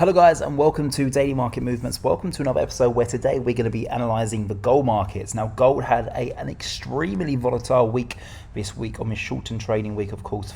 Hello guys, and welcome to Daily Market Movements. Welcome to another episode where today we're going to be analysing the gold markets. Now, gold had an extremely volatile week this week on this short-term trading week, of course,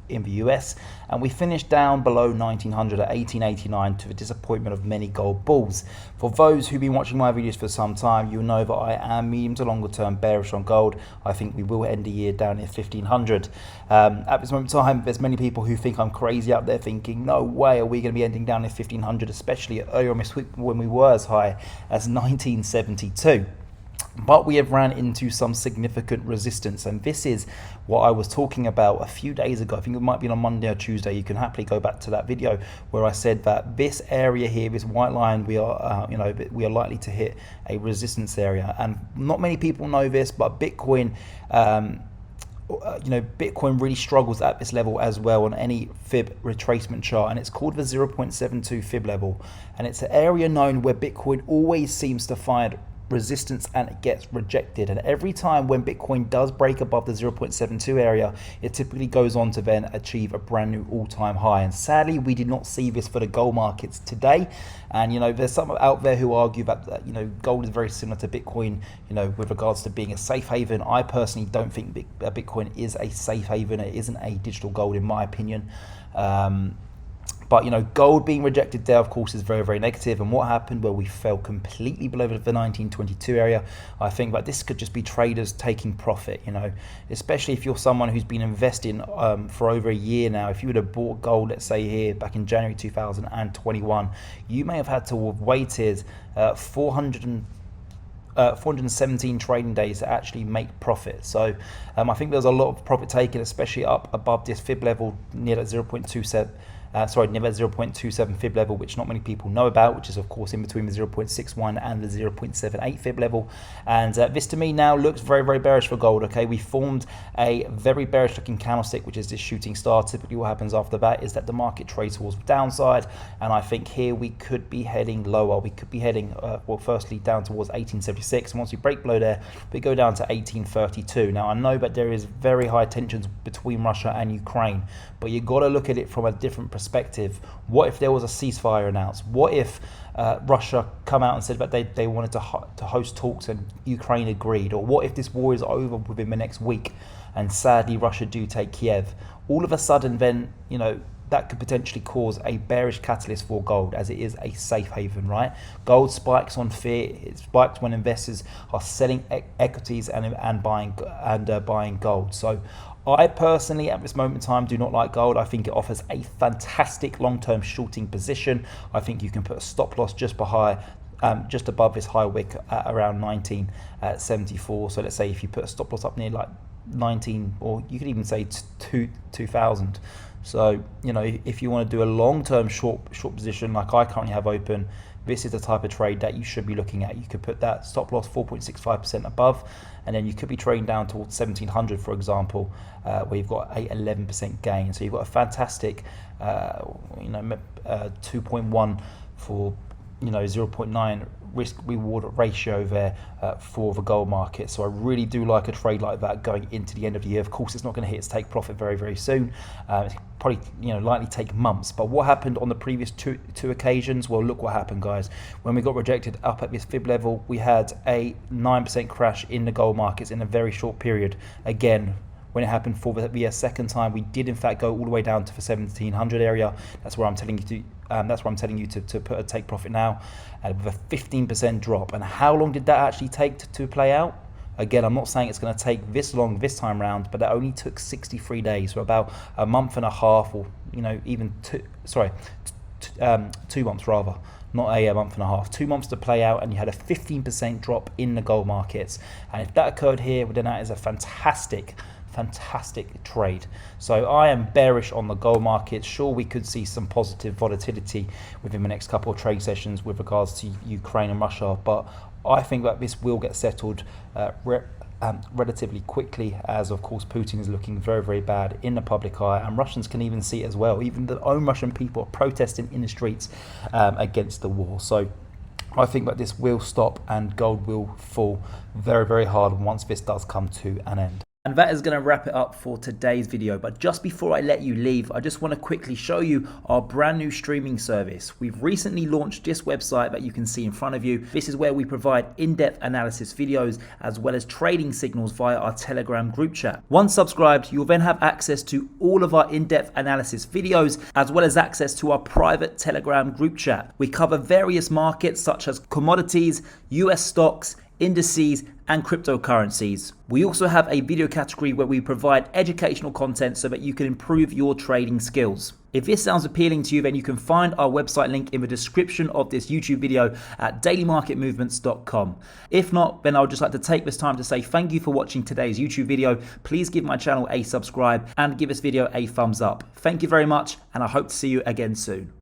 in the US, and we finished down below 1900 at 1889 to the disappointment of many gold bulls. For those who've been watching my videos for some time, you'll know that I am medium to longer term bearish on gold. I think we will end the year down at 1500. At this moment in time, there's many people who think I'm crazy out there thinking, no way are we going to be ending down at 1500, especially earlier on this week when we were as high as 1972. But we have ran into some significant resistance, and this is what I was talking about a few days ago. I think it might be on Monday or Tuesday. You can happily go back to that video where I said that this area here, this white line, we are likely to hit a resistance area. And not many people know this, but Bitcoin Bitcoin really struggles at this level as well on any fib retracement chart, and it's called the 0.72 fib level, and it's an area known where Bitcoin always seems to find resistance and it gets rejected. And every time when Bitcoin does break above the 0.72 area, it typically goes on to then achieve a brand new all-time high. And sadly, we did not see this for the gold markets today. And there's some out there who argue that gold is very similar to Bitcoin, with regards to being a safe haven. I personally don't think Bitcoin is a safe haven. It isn't a digital gold in my opinion. But gold being rejected there, of course, is very, very negative. And what happened? Well, we fell completely below the 1922 area. I think that this could just be traders taking profit, especially if you're someone who's been investing for over a year now. If you would have bought gold, let's say here back in January 2021, you may have had to have waited 417 trading days to actually make profit. So I think there's a lot of profit taken, especially up above this fib level near that 0.27 fib level, which not many people know about, which is of course in between the 0.61 and the 0.78 fib level. And this to me now looks very, very bearish for gold. Okay, we formed a very bearish looking candlestick, which is this shooting star. Typically what happens after that is that the market trades towards the downside, and I think here we could be heading lower. We could be heading firstly down towards 1876, and once we break below there, we go down to 1832. Now I know that there is very high tensions between Russia and Ukraine, but you got to look at it from a different perspective. What if there was a ceasefire announced? What if Russia come out and said that they wanted to host talks and Ukraine agreed? Or what if this war is over within the next week and sadly Russia do take Kiev? All of a sudden then, that could potentially cause a bearish catalyst for gold, as it is a safe haven, right? Gold spikes on fear. It spikes when investors are selling equities and buying gold. So I personally, at this moment in time, do not like gold. I think it offers a fantastic long-term shorting position. I think you can put a stop loss just above this high wick at around 1974. So let's say if you put a stop loss up near like 19, or you could even say 2000. So if you want to do a long-term short position like I currently have open, this is the type of trade that you should be looking at. You could put that stop loss 4.65% above, and then you could be trading down towards 1700, for example, where you've got a 11% gain. So you've got a fantastic 2.1 for 0.9 risk reward ratio there for the gold market. So I really do like a trade like that going into the end of the year. Of course, it's not going to hit its take profit very, very soon. It's probably likely take months. But what happened on the previous two occasions? Well, look what happened, guys. When we got rejected up at this fib level, we had a 9% crash in the gold markets in a very short period. Again, when it happened for the second time, we did in fact go all the way down to the 1700 area. That's where I'm telling you to. To put a take profit now, with a 15% drop. And how long did that actually take to play out? Again, I'm not saying it's going to take this long this time round, but that only took 63 days, so about a month and a half, or even 2 months rather. Not a month and a half, 2 months to play out, and you had a 15% drop in the gold markets. And if that occurred here, then that is a fantastic trade. So I am bearish on the gold market. Sure, we could see some positive volatility within the next couple of trade sessions with regards to Ukraine and Russia, but I think that this will get settled relatively quickly, as of course Putin is looking very, very bad in the public eye, and Russians can even see it as well. Even the own Russian people are protesting in the streets against the war. So I think that this will stop and gold will fall very, very hard once this does come to an end. And that is going to wrap it up for today's video. But just before I let you leave, I just want to quickly show you our brand new streaming service. We've recently launched this website that you can see in front of you. This is where we provide in-depth analysis videos as well as trading signals via our Telegram group chat. Once subscribed, you'll then have access to all of our in-depth analysis videos as well as access to our private Telegram group chat. We cover various markets such as commodities, US stocks, indices, and cryptocurrencies. We also have a video category where we provide educational content so that you can improve your trading skills. If this sounds appealing to you, then you can find our website link in the description of this YouTube video at dailymarketmovements.com. If not, then I would just like to take this time to say thank you for watching today's YouTube video. Please give my channel a subscribe and give this video a thumbs up. Thank you very much, and I hope to see you again soon.